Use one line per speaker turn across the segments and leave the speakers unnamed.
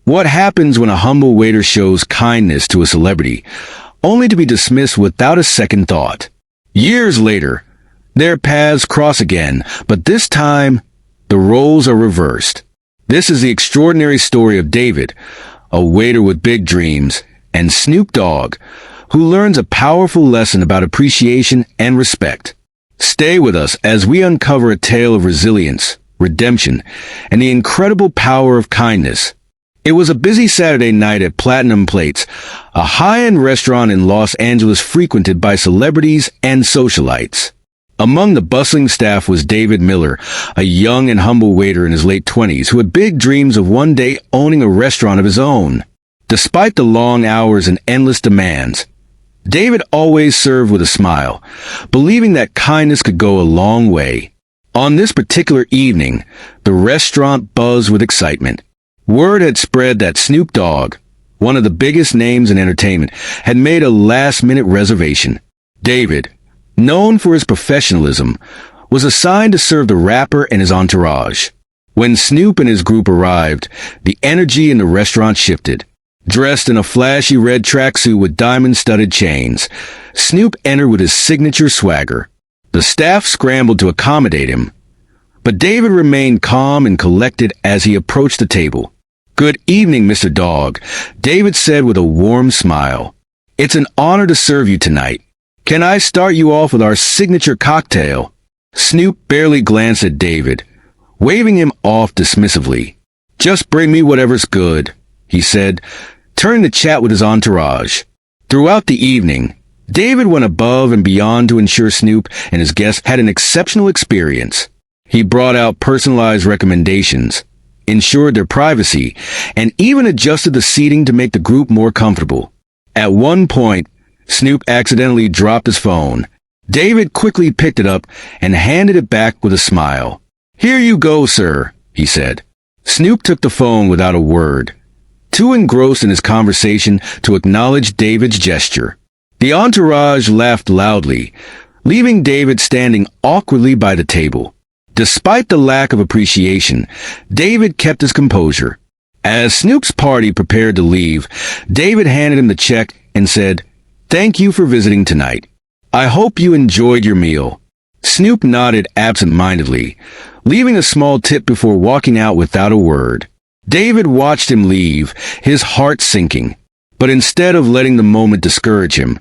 What happens when a humble waiter shows kindness to a celebrity, only to be dismissed without a second thought? Years later, their paths cross again, but this time, the roles are reversed. This is the extraordinary story of David, a waiter with big dreams, and Snoop Dogg, who learns a powerful lesson about appreciation and respect. Stay with us as we uncover a tale of resilience, redemption, and the incredible power of kindness. It was a busy Saturday night at Platinum Plates, a high-end restaurant in Los Angeles frequented by celebrities and socialites. Among the bustling staff was David Miller, a young and humble waiter in his late 20s who had big dreams of one day owning a restaurant of his own. Despite the long hours and endless demands, David always served with a smile, believing that kindness could go a long way. On this particular evening, the restaurant buzzed with excitement. Word had spread that Snoop Dogg, one of the biggest names in entertainment, had made a last-minute reservation. David, known for his professionalism, was assigned to serve the rapper and his entourage. When Snoop and his group arrived, the energy in the restaurant shifted. Dressed in a flashy red tracksuit with diamond-studded chains, Snoop entered with his signature swagger. The staff scrambled to accommodate him, but David remained calm and collected as he approached the table. "Good evening, Mr. Dogg," David said with a warm smile. "It's an honor to serve you tonight. Can I start you off with our signature cocktail?" Snoop barely glanced at David, waving him off dismissively. "Just bring me whatever's good," he said, turning to chat with his entourage. Throughout the evening, David went above and beyond to ensure Snoop and his guests had an exceptional experience. He brought out personalized recommendations, ensured their privacy, and even adjusted the seating to make the group more comfortable. At one point, Snoop accidentally dropped his phone. David quickly picked it up and handed it back with a smile. "Here you go, sir," he said. Snoop took the phone without a word, too engrossed in his conversation to acknowledge David's gesture. The entourage laughed loudly, leaving David standing awkwardly by the table. Despite the lack of appreciation, David kept his composure. As Snoop's party prepared to leave, David handed him the check and said, "Thank you for visiting tonight. I hope you enjoyed your meal." Snoop nodded absent-mindedly, leaving a small tip before walking out without a word. David watched him leave, his heart sinking. But instead of letting the moment discourage him,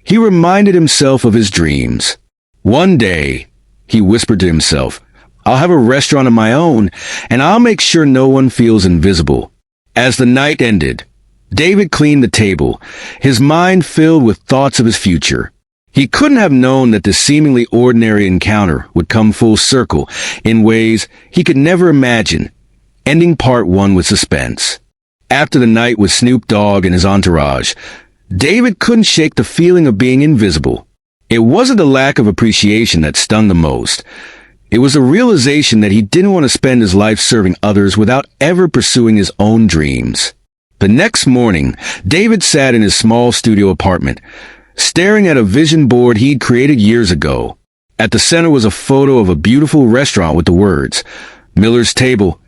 he reminded himself of his dreams. One day, he whispered to himself, "I'll have a restaurant of my own, and I'll make sure no one feels invisible." As the night ended, David cleaned the table, his mind filled with thoughts of his future. He couldn't have known that this seemingly ordinary encounter would come full circle in ways he could never imagine, ending part one with suspense. After the night with Snoop Dogg and his entourage, David couldn't shake the feeling of being invisible. It wasn't the lack of appreciation that stung the most. It was the realization that he didn't want to spend his life serving others without ever pursuing his own dreams. The next morning, David sat in his small studio apartment, staring at a vision board he'd created years ago. At the center was a photo of a beautiful restaurant with the words, "Miller's Table,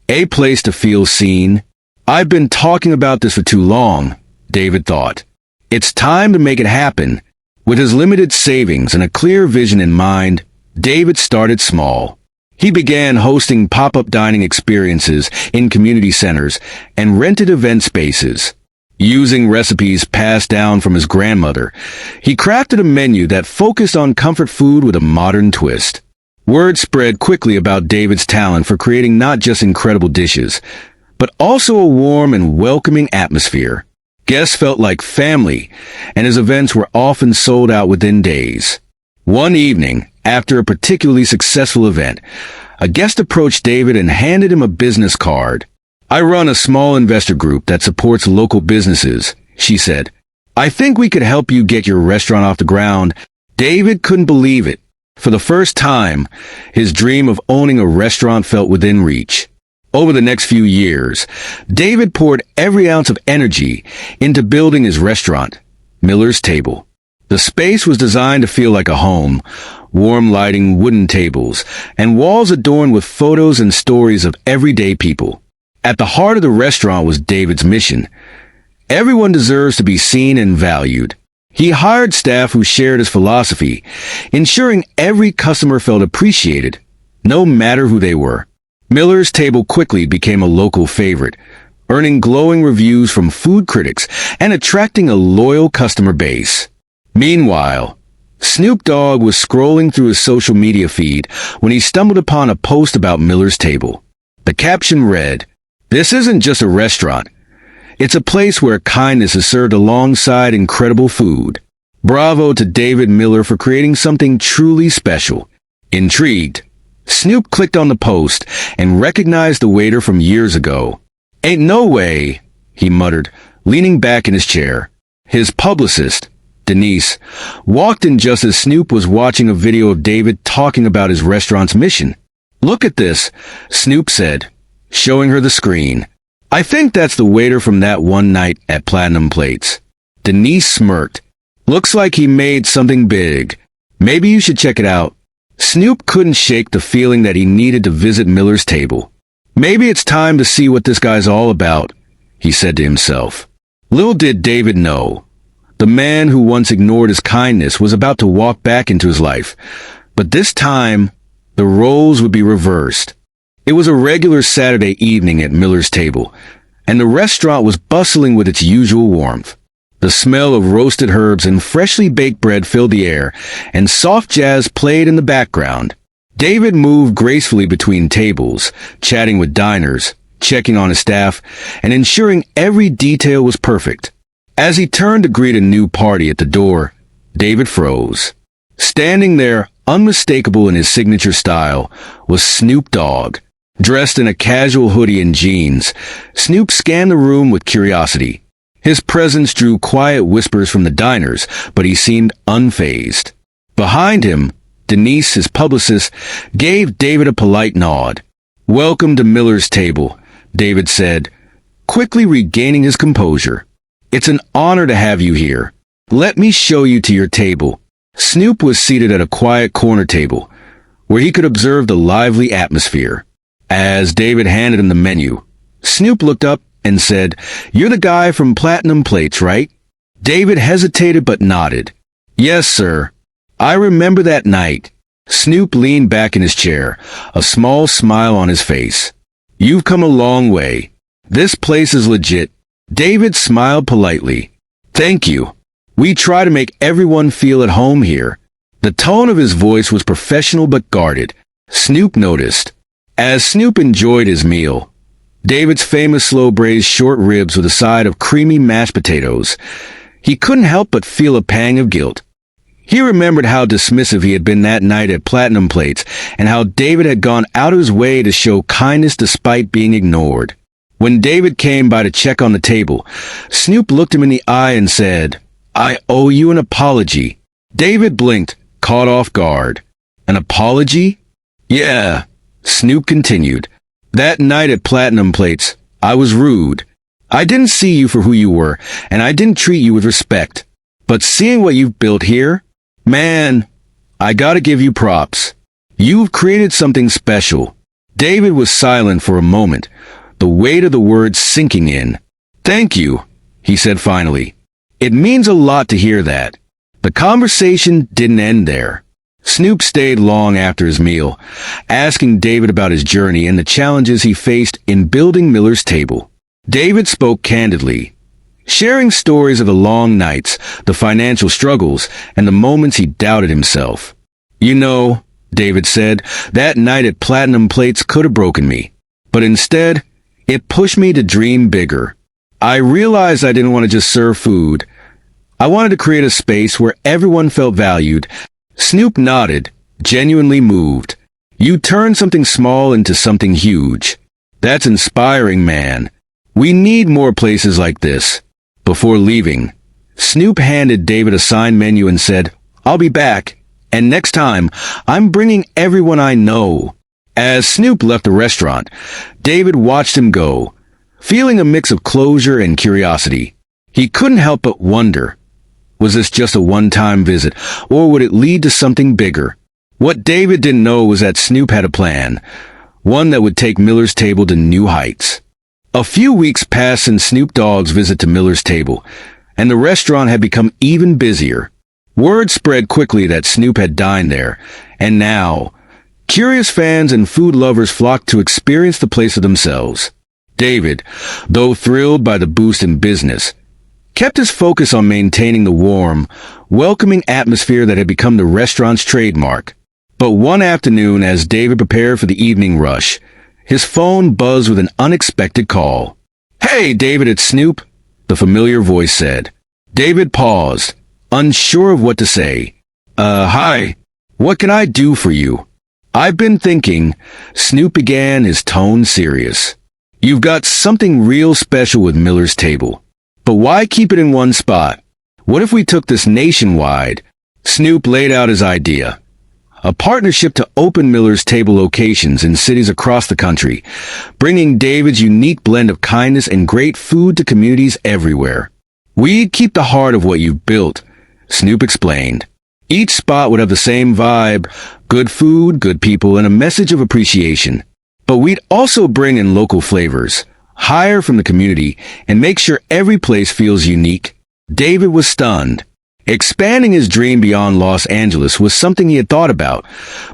a place to feel seen." "I've been talking about this for too long," David thought. "It's time to make it happen." With his limited savings and a clear vision in mind, David started small. He began hosting pop-up dining experiences in community centers and rented event spaces. Using recipes passed down from his grandmother, he crafted a menu that focused on comfort food with a modern twist. Word spread quickly about David's talent for creating not just incredible dishes, but also a warm and welcoming atmosphere. Guests felt like family, and his events were often sold out within days. One evening, after a particularly successful event, a guest approached David and handed him a business card. "I run a small investor group that supports local businesses," she said. "I think we could help you get your restaurant off the ground." David couldn't believe it. For the first time, his dream of owning a restaurant felt within reach. Over the next few years, David poured every ounce of energy into building his restaurant, Miller's Table. The space was designed to feel like a home, warm lighting, wooden tables, and walls adorned with photos and stories of everyday people. At the heart of the restaurant was David's mission. Everyone deserves to be seen and valued. He hired staff who shared his philosophy, ensuring every customer felt appreciated, no matter who they were. Miller's Table quickly became a local favorite, earning glowing reviews from food critics and attracting a loyal customer base. Meanwhile, Snoop Dogg was scrolling through his social media feed when he stumbled upon a post about Miller's Table. The caption read, "This isn't just a restaurant. It's a place where kindness is served alongside incredible food. Bravo to David Miller for creating something truly special." Intrigued, Snoop clicked on the post and recognized the waiter from years ago. "Ain't no way," he muttered, leaning back in his chair. His publicist, Denise, walked in just as Snoop was watching a video of David talking about his restaurant's mission. "Look at this," Snoop said, showing her the screen. "I think that's the waiter from that one night at Platinum Plates." Denise smirked. "Looks like he made something big. Maybe you should check it out." Snoop couldn't shake the feeling that he needed to visit Miller's Table. "Maybe it's time to see what this guy's all about," he said to himself. Little did David know, the man who once ignored his kindness was about to walk back into his life. But this time, the roles would be reversed. It was a regular Saturday evening at Miller's Table, and the restaurant was bustling with its usual warmth. The smell of roasted herbs and freshly baked bread filled the air, and soft jazz played in the background. David moved gracefully between tables, chatting with diners, checking on his staff, and ensuring every detail was perfect. As he turned to greet a new party at the door, David froze. Standing there, unmistakable in his signature style, was Snoop Dogg. Dressed in a casual hoodie and jeans, Snoop scanned the room with curiosity. His presence drew quiet whispers from the diners, but he seemed unfazed. Behind him, Denise, his publicist, gave David a polite nod. "Welcome to Miller's Table," David said, quickly regaining his composure. "It's an honor to have you here. Let me show you to your table." Snoop was seated at a quiet corner table, where he could observe the lively atmosphere. As David handed him the menu, Snoop looked up and said, "You're the guy from Platinum Plates, right?" David hesitated but nodded. "Yes, sir. I remember that night." Snoop leaned back in his chair, a small smile on his face. "You've come a long way. This place is legit." David smiled politely. "Thank you. We try to make everyone feel at home here." The tone of his voice was professional but guarded. Snoop noticed. As Snoop enjoyed his meal, David's famous slow-braised short ribs with a side of creamy mashed potatoes, he couldn't help but feel a pang of guilt. He remembered how dismissive he had been that night at Platinum Plates and how David had gone out of his way to show kindness despite being ignored. When David came by to check on the table, Snoop looked him in the eye and said, "I owe you an apology." David blinked, caught off guard. "An apology?" "Yeah," Snoop continued. "That night at Platinum Plates, I was rude. I didn't see you for who you were, and I didn't treat you with respect. But seeing what you've built here, man, I gotta give you props. You've created something special." David was silent for a moment, the weight of the words sinking in. "Thank you," he said finally. "It means a lot to hear that." The conversation didn't end there. Snoop stayed long after his meal, asking David about his journey and the challenges he faced in building Miller's Table. David spoke candidly, sharing stories of the long nights, the financial struggles, and the moments he doubted himself. "You know," David said, "that night at Platinum Plates could have broken me. But instead, it pushed me to dream bigger. I realized I didn't want to just serve food. I wanted to create a space where everyone felt valued." Snoop nodded, genuinely moved. "You turned something small into something huge. That's inspiring, man. We need more places like this." Before leaving, Snoop handed David a signed menu and said, "I'll be back, and next time, I'm bringing everyone I know." As Snoop left the restaurant, David watched him go, feeling a mix of closure and curiosity. He couldn't help but wonder, was this just a one-time visit, or would it lead to something bigger? What David didn't know was that Snoop had a plan, one that would take Miller's Table to new heights. A few weeks passed since Snoop Dogg's visit to Miller's Table, and the restaurant had become even busier. Word spread quickly that Snoop had dined there, and now, curious fans and food lovers flocked to experience the place for themselves. David, though thrilled by the boost in business, kept his focus on maintaining the warm, welcoming atmosphere that had become the restaurant's trademark. But one afternoon, as David prepared for the evening rush, his phone buzzed with an unexpected call. "Hey, David, it's Snoop," the familiar voice said. David paused, unsure of what to say. Hi. What can I do for you?" "I've been thinking," Snoop began, his tone serious. "You've got something real special with Miller's Table. But why keep it in one spot? What if we took this nationwide?" Snoop laid out his idea. A partnership to open Miller's Table locations in cities across the country, bringing David's unique blend of kindness and great food to communities everywhere. "We'd keep the heart of what you've built," Snoop explained. "Each spot would have the same vibe, good food, good people, and a message of appreciation. But we'd also bring in local flavors, hire from the community, and make sure every place feels unique." David was stunned. Expanding his dream beyond Los Angeles was something he had thought about,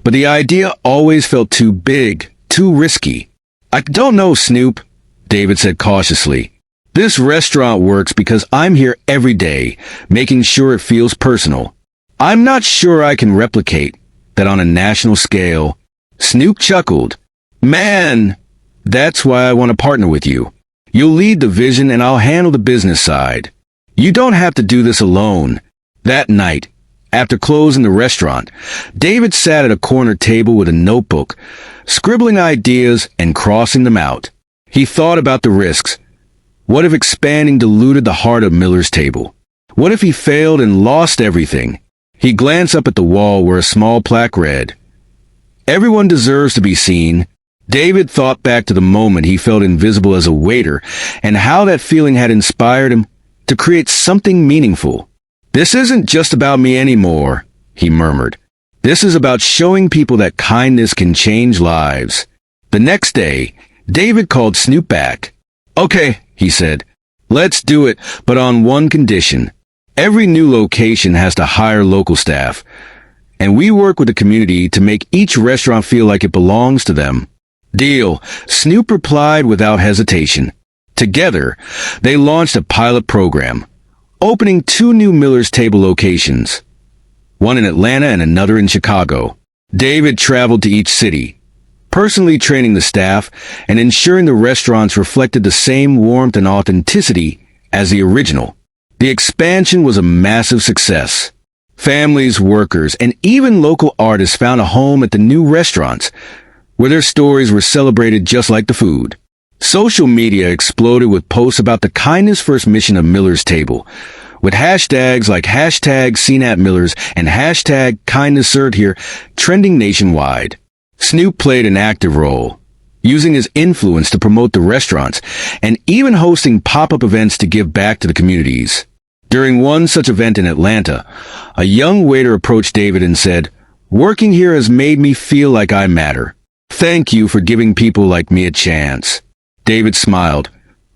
but the idea always felt too big, too risky. "I don't know, Snoop," David said cautiously. "This restaurant works because I'm here every day, making sure it feels personal. I'm not sure I can replicate that on a national scale." Snoop chuckled. "Man, that's why I want to partner with you. You'll lead the vision and I'll handle the business side. You don't have to do this alone." That night, after closing the restaurant, David sat at a corner table with a notebook, scribbling ideas and crossing them out. He thought about the risks. What if expanding diluted the heart of Miller's Table? What if he failed and lost everything? He glanced up at the wall where a small plaque read, "Everyone deserves to be seen." David thought back to the moment he felt invisible as a waiter and how that feeling had inspired him to create something meaningful. "This isn't just about me anymore," he murmured. "This is about showing people that kindness can change lives." The next day, David called Snoop back. "Okay," he said, "let's do it, but on one condition. Every new location has to hire local staff, and we work with the community to make each restaurant feel like it belongs to them." "Deal," Snoop replied without hesitation. Together, they launched a pilot program, opening 2 new Miller's Table locations, one in Atlanta and another in Chicago. David traveled to each city, personally training the staff and ensuring the restaurants reflected the same warmth and authenticity as the original. The expansion was a massive success. Families, workers, and even local artists found a home at the new restaurants, where their stories were celebrated just like the food. Social media exploded with posts about the kindness first mission of Miller's Table, with hashtags like #SeenAtMillers and #KindnessServedHere trending nationwide. Snoop played an active role, using his influence to promote the restaurants and even hosting pop-up events to give back to the communities. During one such event in Atlanta, a young waiter approached David and said, "Working here has made me feel like I matter. Thank you for giving people like me a chance." David smiled,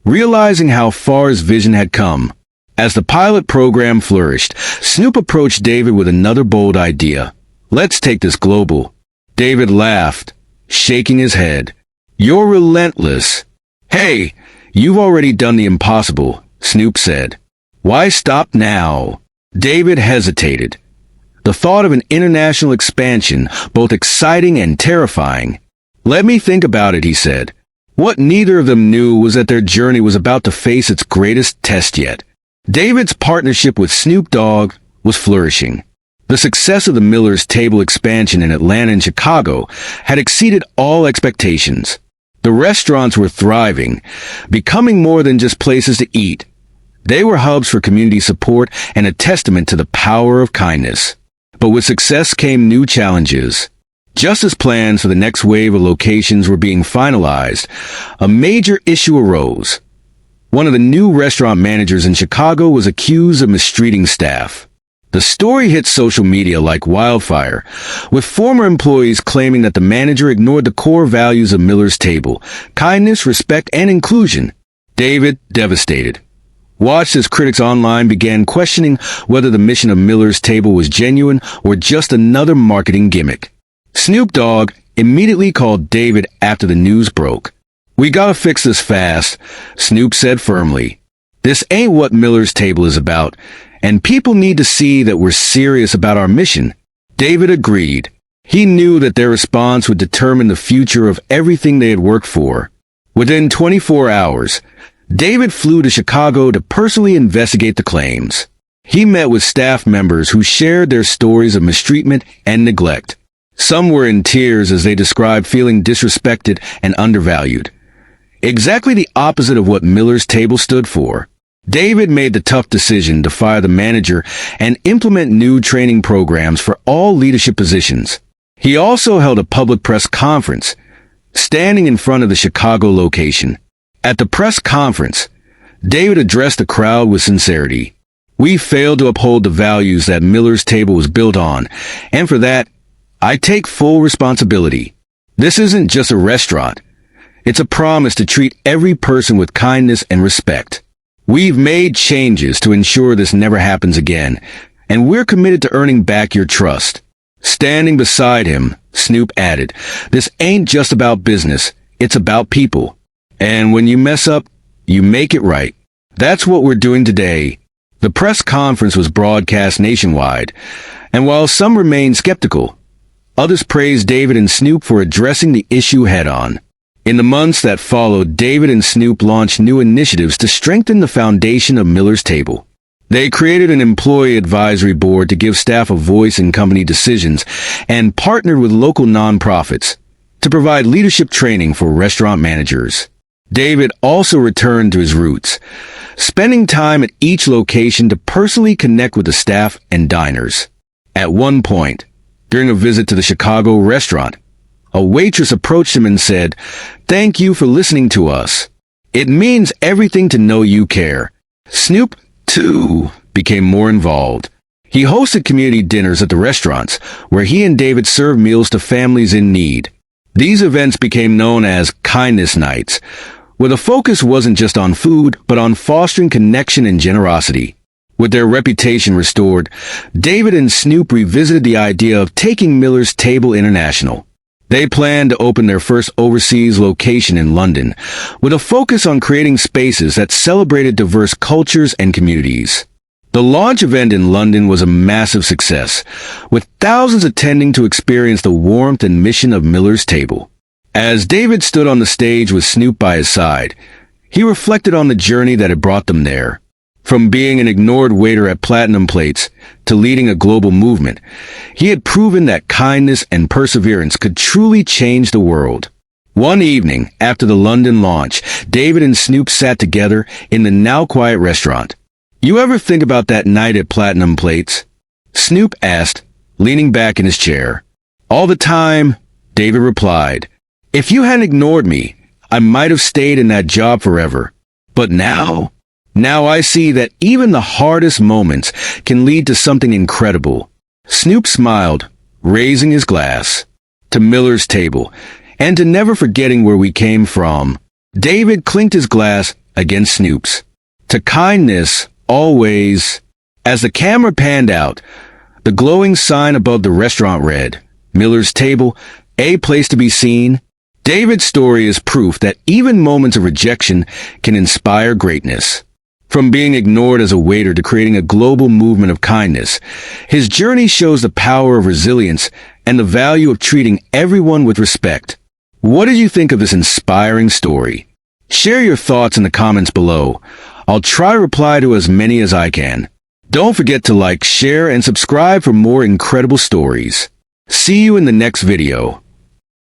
realizing how far his vision had come. As the pilot program flourished, Snoop approached David with another bold idea. "Let's take this global." David laughed, shaking his head. "You're relentless." "Hey, you've already done the impossible," Snoop said. "Why stop now?" David hesitated. The thought of an international expansion, both exciting and terrifying. "Let me think about it," he said. What neither of them knew was that their journey was about to face its greatest test yet. David's partnership with Snoop Dogg was flourishing. The success of the Miller's Table expansion in Atlanta and Chicago had exceeded all expectations. The restaurants were thriving, becoming more than just places to eat. They were hubs for community support and a testament to the power of kindness. But with success came new challenges. Just as plans for the next wave of locations were being finalized, a major issue arose. One of the new restaurant managers in Chicago was accused of mistreating staff. The story hit social media like wildfire, with former employees claiming that the manager ignored the core values of Miller's Table: kindness, respect, and inclusion. David, devastated, watched as critics online began questioning whether the mission of Miller's Table was genuine or just another marketing gimmick. Snoop Dogg immediately called David after the news broke. "We gotta fix this fast," Snoop said firmly. "This ain't what Miller's Table is about, and people need to see that we're serious about our mission." David agreed. He knew that their response would determine the future of everything they had worked for. Within 24 hours, David flew to Chicago to personally investigate the claims. He met with staff members who shared their stories of mistreatment and neglect. Some were in tears as they described feeling disrespected and undervalued. Exactly the opposite of what Miller's Table stood for. David made the tough decision to fire the manager and implement new training programs for all leadership positions. He also held a public press conference, standing in front of the Chicago location. At the press conference, David addressed the crowd with sincerity. "We failed to uphold the values that Miller's Table was built on, and for that, I take full responsibility. This isn't just a restaurant. It's a promise to treat every person with kindness and respect. We've made changes to ensure this never happens again, and we're committed to earning back your trust." Standing beside him, Snoop added, "This ain't just about business, it's about people. And when you mess up, you make it right. That's what we're doing today." The press conference was broadcast nationwide, and while some remained skeptical, others praised David and Snoop for addressing the issue head-on. In the months that followed, David and Snoop launched new initiatives to strengthen the foundation of Miller's Table. They created an employee advisory board to give staff a voice in company decisions and partnered with local nonprofits to provide leadership training for restaurant managers. David also returned to his roots, spending time at each location to personally connect with the staff and diners. At one point, during a visit to the Chicago restaurant, a waitress approached him and said, "Thank you for listening to us. It means everything to know you care." Snoop, too, became more involved. He hosted community dinners at the restaurants, where he and David served meals to families in need. These events became known as Kindness Nights, where the focus wasn't just on food, but on fostering connection and generosity. With their reputation restored, David and Snoop revisited the idea of taking Miller's Table international. They planned to open their first overseas location in London, with a focus on creating spaces that celebrated diverse cultures and communities. The launch event in London was a massive success, with thousands attending to experience the warmth and mission of Miller's Table. As David stood on the stage with Snoop by his side, he reflected on the journey that had brought them there. From being an ignored waiter at Platinum Plates to leading a global movement, he had proven that kindness and perseverance could truly change the world. One evening, after the London launch, David and Snoop sat together in the now quiet restaurant. "You ever think about that night at Platinum Plates?" Snoop asked, leaning back in his chair. "All the time," David replied. "If you hadn't ignored me, I might have stayed in that job forever. But now I see that even the hardest moments can lead to something incredible." Snoop smiled, raising his glass. "To Miller's Table, and to never forgetting where we came from." David clinked his glass against Snoop's. "To kindness, always." As the camera panned out, the glowing sign above the restaurant read, "Miller's Table, a place to be seen." David's story is proof that even moments of rejection can inspire greatness. From being ignored as a waiter to creating a global movement of kindness, his journey shows the power of resilience and the value of treating everyone with respect. What did you think of this inspiring story? Share your thoughts in the comments below. I'll try to reply to as many as I can. Don't forget to like, share, and subscribe for more incredible stories. See you in the next video.